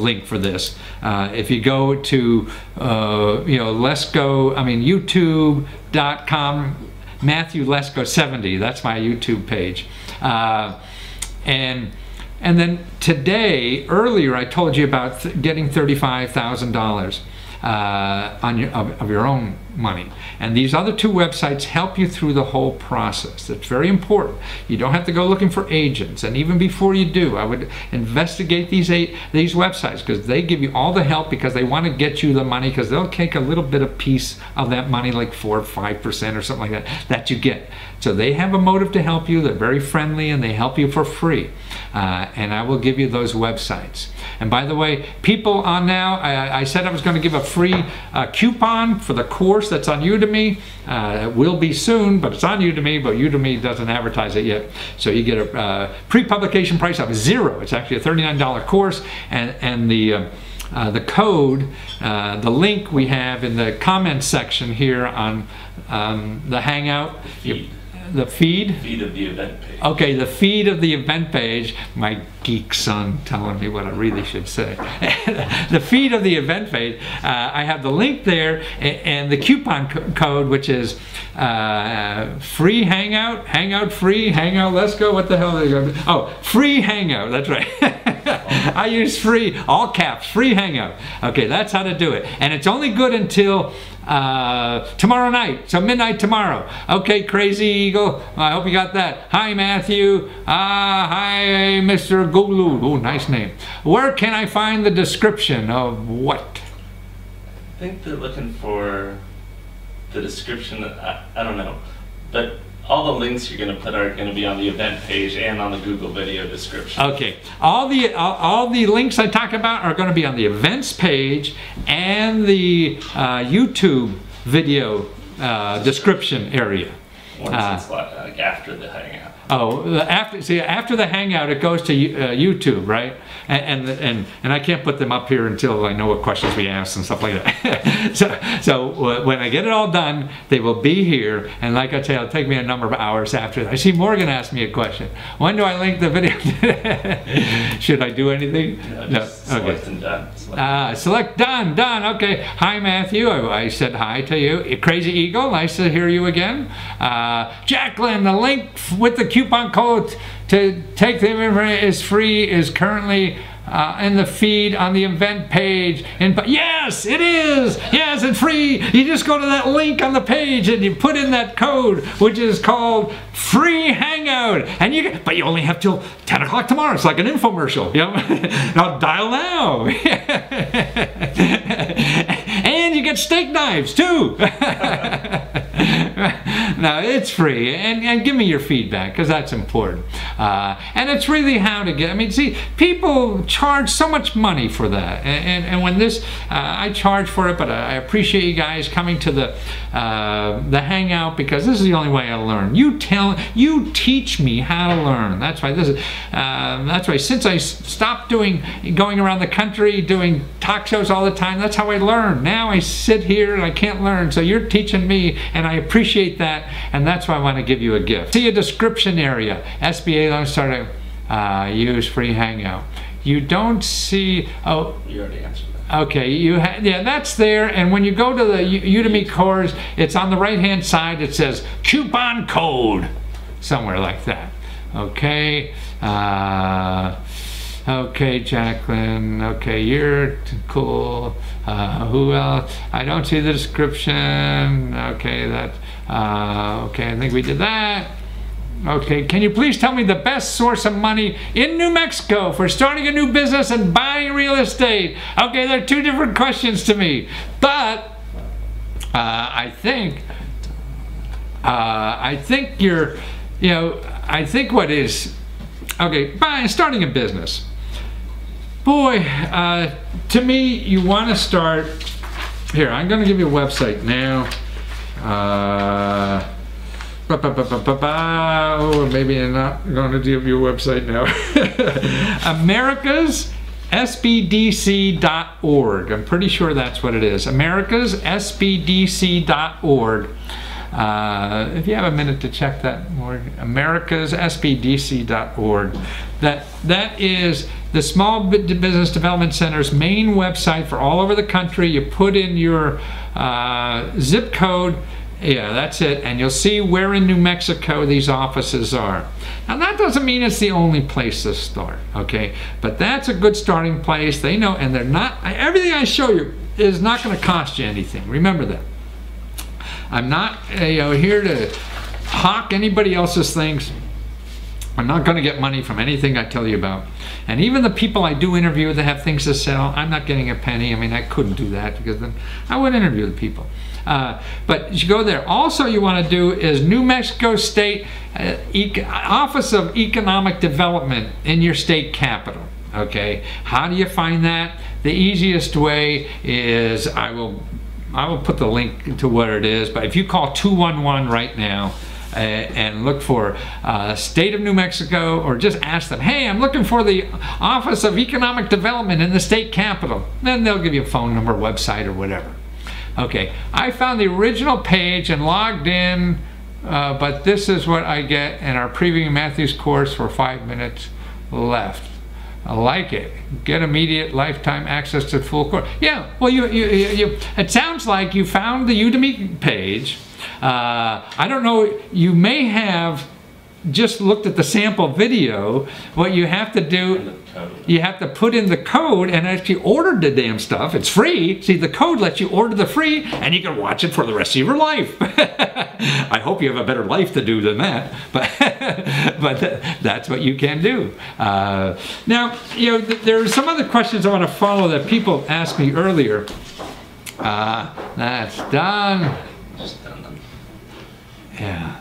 link for this. If you go to, Lesko, YouTube.com, Matthew Lesko 70, that's my YouTube page. And then today, earlier, I told you about getting $35,000. Of your own money. And these other 2 websites help you through the whole process. It's very important. You don't have to go looking for agents. And even before you do, I would investigate these websites, because they give you all the help, because they want to get you the money, because they'll take a little bit of piece of that money, like 4 or 5% or something like that you get. So they have a motive to help you. They're very friendly, and they help you for free. And I will give you those websites. And by the way, people on now, I said I was going to give a free coupon for the course that's on Udemy. It will be soon, but it's on Udemy, but Udemy doesn't advertise it yet. So you get a pre-publication price of $0. It's actually a $39 course, and the code, the link we have in the comments section here on the Hangout. The feed? Feed of the event page. Okay, the feed of the event page. My geek son telling me what I really should say. The feed of the event page. I have the link there, and the coupon code, which is free Hangout, Hangout free, Hangout Lesko. What the hell are they going to do? Oh, free Hangout. That's right. I use free, all caps, free Hangout. Okay, that's how to do it. And it's only good until tomorrow night, so midnight tomorrow. Okay, Crazy Eagle, I hope you got that. Hi, Matthew. Hi, Mr. Gulu. Oh, nice name. Where can I find the description of what? I think they're looking for the description. I don't know, but all the links you're going to put are going to be on the event page and on the Google video description. Okay, all the links I talk about are going to be on the events page and the YouTube video description area. Once it's like after the Hangout. Oh, after the Hangout, it goes to YouTube, right? And I can't put them up here until I know what questions we ask and stuff like that. so when I get it all done, they will be here. And like I say, it'll take me a number of hours after that. I see Morgan asked me a question. When do I link the video? Should I do anything? No. Select and done. Select done. Okay. Hi, Matthew. I said hi to you. Crazy Eagle, nice to hear you again. Jacqueline, the link with the coupon code to take the information is free, is currently in the feed on the event page. Yes, it is. Yes, it's free. You just go to that link on the page and you put in that code, which is called Free Hangout. And but you only have till 10 o'clock tomorrow. It's like an infomercial. Now dial now. And you get steak knives too. No, it's free, and give me your feedback, because that's important. And it's really how to get, I mean, see, people charge so much money for that, and when this, I charge for it, but I appreciate you guys coming to the hangout, because this is the only way I learn. You teach me how to learn. That's why this is, that's why since I stopped going around the country doing talk shows all the time, that's how I learn. Now I sit here and I can't learn, so you're teaching me, and I appreciate that, and that's why I want to give you a gift. See a description area, SBA loan starter, use free hangout. You don't see, oh, You already answered that. okay, yeah, that's there, and when you go to the Udemy course, it's on the right hand side, it says coupon code, somewhere like that. Okay, okay, Jacqueline, okay, you're cool. Who else? I don't see the description. Okay, okay, I think we did that. Okay, can you please tell me the best source of money in New Mexico for starting a new business and buying real estate? Okay, they're two different questions to me, but I think you're, I think what is, okay, starting a business. Boy, to me, you want to start, here, I'm going to give you a website now. Or maybe I'm not going to give you a website now. americassbdc.org. I'm pretty sure that's what it is. americassbdc.org. If you have a minute to check that more, americassbdc.org. That is the Small Business Development Center's main website for all over the country. You put in your zip code. Yeah, that's it, and you'll see where in New Mexico these offices are. Now that doesn't mean it's the only place to start, okay? But that's a good starting place. They know, and they're not, everything I show you is not going to cost you anything. Remember that. I'm not here to hawk anybody else's things. I'm not going to get money from anything I tell you about. And even the people I do interview that have things to sell, I'm not getting a penny. I mean, I couldn't do that, because then I would interview the people. But you go there. Also, you want to do is New Mexico State Office of Economic Development in your state capital. Okay, how do you find that? The easiest way is I will put the link to what it is. But if you call 211 right now and look for State of New Mexico, or just ask them, hey, I'm looking for the Office of Economic Development in the state capital, then they'll give you a phone number, website, or whatever. Okay, I found the original page and logged in, but this is what I get in our previewing Matthew's course for 5 minutes left. I like it. Get immediate lifetime access to the full course. Yeah, well, it sounds like you found the Udemy page. I don't know, you may have just looked at the sample video. What you have to do, you have to put in the code and actually order the damn stuff. It's free. See, the code lets you order the free, and you can watch it for the rest of your life. I hope you have a better life to do than that, but that's what you can do. Now, there are some other questions I want to follow that people asked me earlier. That's done. Just done them. Yeah.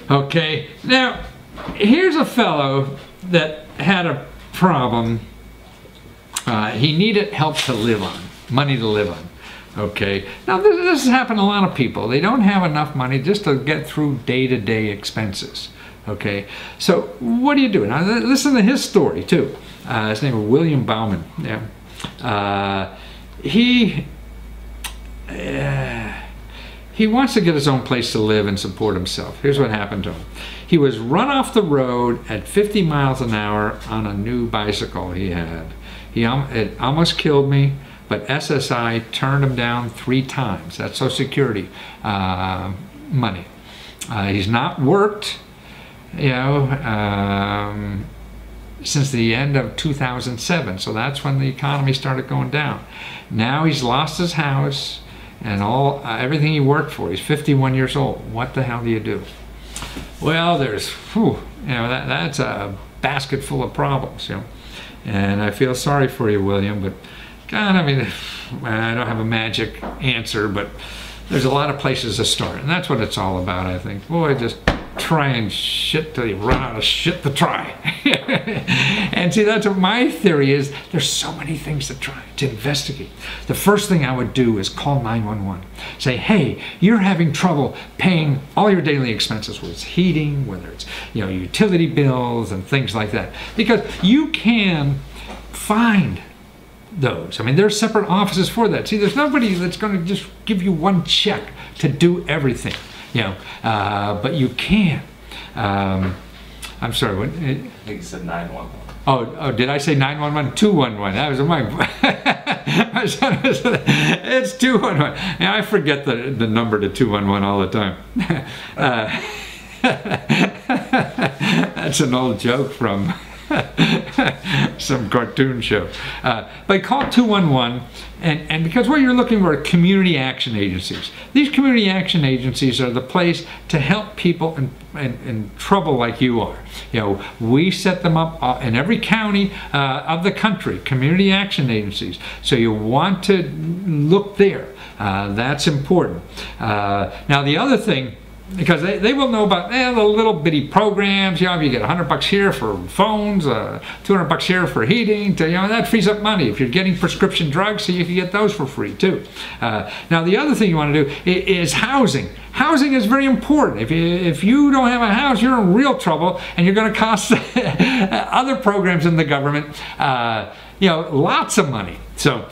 Okay, now here's a fellow that had a problem. He needed help to live on, money to live on. Okay, now this has happened to a lot of people. They don't have enough money just to get through day-to-day expenses. Okay, so what do you do? Now listen to his story too. His name is William Bauman. Yeah, he wants to get his own place to live and support himself. Here's what happened to him. He was run off the road at 50 miles an hour on a new bicycle he had. It almost killed me, but SSI turned him down 3 times. That's Social Security money. He's not worked, since the end of 2007. So that's when the economy started going down. Now he's lost his house and everything he worked for. He's 51 years old. What the hell do you do? Well, there's, that's a basket full of problems, And I feel sorry for you, William, but God, I mean, I don't have a magic answer, but there's a lot of places to start, and that's what it's all about, I think. Boy, just try and shit till you run out of shit to try. And see, that's what my theory is. There's so many things to try, to investigate. The first thing I would do is call 911. Say, hey, you're having trouble paying all your daily expenses, whether it's heating, whether it's, you know, utility bills and things like that. Because you can find those. I mean, there's separate offices for that. See, there's nobody that's going to just give you one check to do everything. You know, but you can. I'm sorry, what? I think you said 911. Oh, did I say 911? 211. That was my. It's 211. Yeah, I forget the number to 211 all the time. That's an old joke from some cartoon show. But call 211, and because what you're looking for are community action agencies. These community action agencies are the place to help people in trouble like you are. You know, we set them up in every county of the country, community action agencies. So you want to look there. That's important. Now the other thing, because they will know about the little bitty programs. You know, if you get $100 here for phones, $200 here for heating, you know, that frees up money. If you're getting prescription drugs, so you can get those for free too. Now the other thing you want to do is housing. Housing is very important. If you don't have a house, you're in real trouble, and you're going to cost other programs in the government, you know, lots of money. So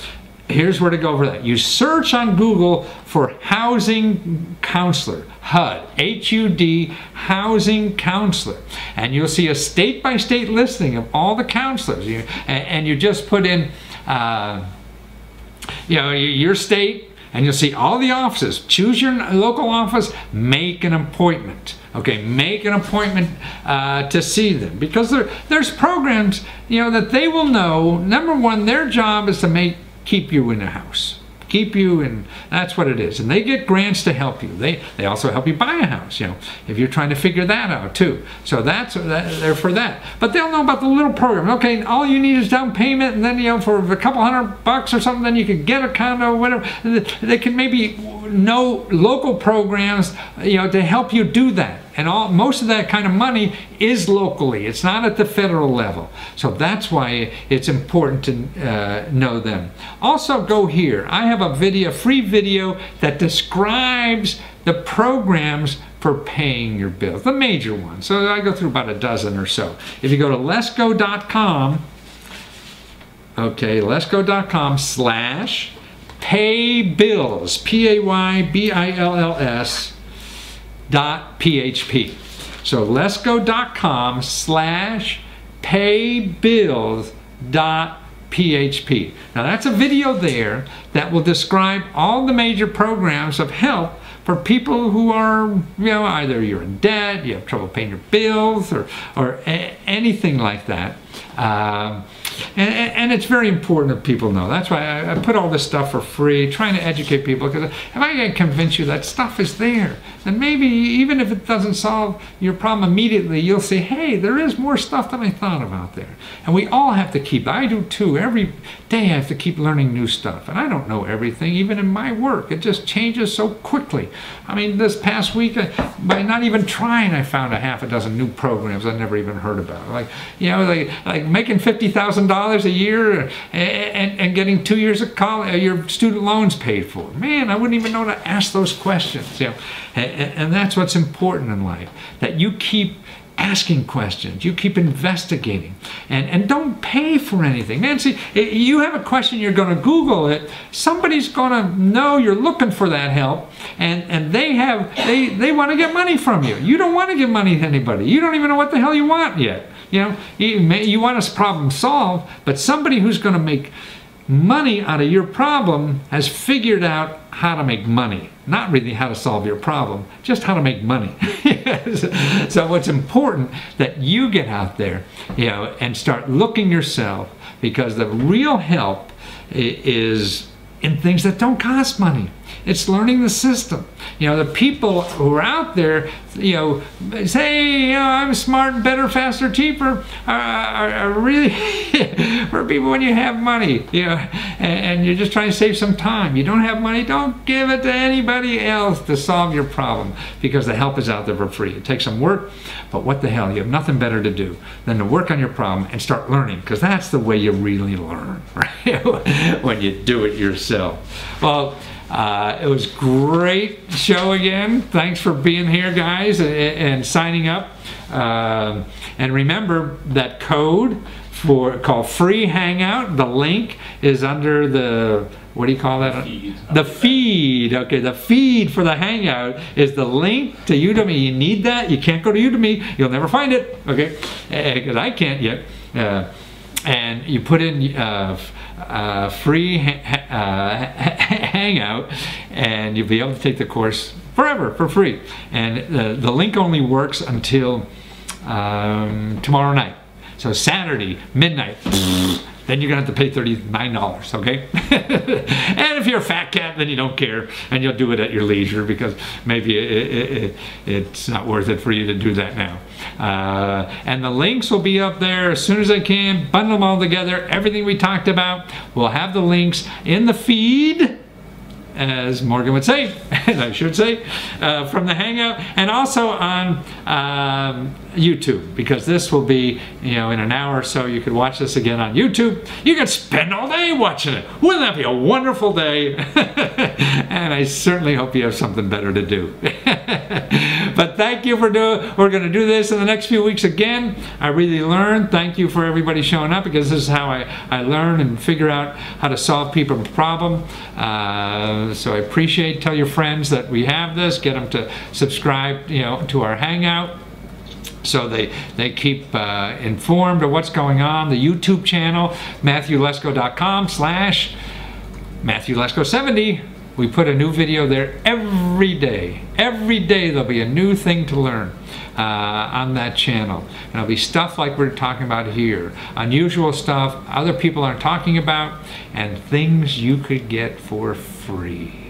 here's where to go for that. You search on Google for housing counselor, HUD, H-U-D, housing counselor. And you'll see a state-by-state listing of all the counselors. And you just put in, you know, your state, and you'll see all the offices. Choose your local office, make an appointment. Okay, make an appointment to see them, because there's programs, you know, that they will know. Number one, their job is to keep you in a house. Keep you in, that's what it is. And they get grants to help you. They also help you buy a house, you know, if you're trying to figure that out too. So they're for that. But they'll know about the little program. Okay, all you need is down payment, and then, you know, for a couple $100 or something, then you can get a condo or whatever. They can maybe know local programs, you know, to help you do that. And most of that kind of money is locally. It's not at the federal level. So that's why it's important to know them. Also, go here. I have a free video that describes the programs for paying your bills, the major ones. So I go through about a dozen or so. If you go to lesko.com, okay, lesko.com/paybills, Paybills. .php. So lesko.com/paybills.php. Now that's a video there that will describe all the major programs of help for people who are, you know, either you're in debt, you have trouble paying your bills, or anything like that. And it's very important that people know. That's why I put all this stuff for free, trying to educate people, because if I can convince you that stuff is there, then maybe even if it doesn't solve your problem immediately, you'll say, hey, there is more stuff than I thought about there. And we all have to keep, I do too, every day I have to keep learning new stuff. And I don't know everything, even in my work. It just changes so quickly. I mean, this past week, by not even trying, I found a half a dozen new programs I never even heard about. Like, you know, like making $50,000 a year and getting 2 years of college, your student loans paid for. Man, I wouldn't even know to ask those questions. You know, and that's what's important in life, that you keep asking questions, you keep investigating, and don't pay for anything. Man, see, you have a question, you're going to Google it, somebody's going to know you're looking for that help, and they want to get money from you. You don't want to give money to anybody. You don't even know what the hell you want yet. You know, you want a problem solved, but somebody who's going to make money out of your problem has figured out how to make money. Not really how to solve your problem, just how to make money. So what's important that you get out there, you know, and start looking yourself, because the real help is in things that don't cost money. It's learning the system. You know, the people who are out there, you know, say, you know, I'm smart, better, faster, cheaper, are really for people when you have money, you know, and you're just trying to save some time. You don't have money, don't give it to anybody else to solve your problem, because the help is out there for free. It takes some work, but what the hell, you have nothing better to do than to work on your problem and start learning, because that's the way you really learn, right? When you do it yourself. Well, it was great show again. Thanks for being here, guys, and signing up. And remember that code called Free Hangout. The link is under the, what do you call that? The feed. Okay, the feed for the Hangout is the link to Udemy. You need that. You can't go to Udemy. You'll never find it. Okay, because I can't yet. And you put in free Hangout, and you'll be able to take the course forever for free. And the link only works until tomorrow night. So Saturday, midnight, then you're gonna have to pay $39, okay? And if you're a fat cat, then you don't care, and you'll do it at your leisure, because maybe it's not worth it for you to do that now. And the links will be up there as soon as I can. Bundle them all together. Everything we talked about, we'll have the links in the feed, as Morgan would say, and I should say, from the Hangout, and also on YouTube, because this will be, you know, in an hour or so. You could watch this again on YouTube. You could spend all day watching it. Wouldn't that be a wonderful day? And I certainly hope you have something better to do. But thank you for we're going to do this in the next few weeks again. I really learned. Thank you for everybody showing up, because this is how I learn and figure out how to solve people's problem. So I appreciate, tell your friends that we have this, get them to subscribe, you know, to our Hangout, so they keep informed of what's going on. The YouTube channel, MatthewLesko.com/MatthewLesko70. We put a new video there every day. Every day there'll be a new thing to learn on that channel. And it'll be stuff like we're talking about here. Unusual stuff other people aren't talking about, and things you could get for free.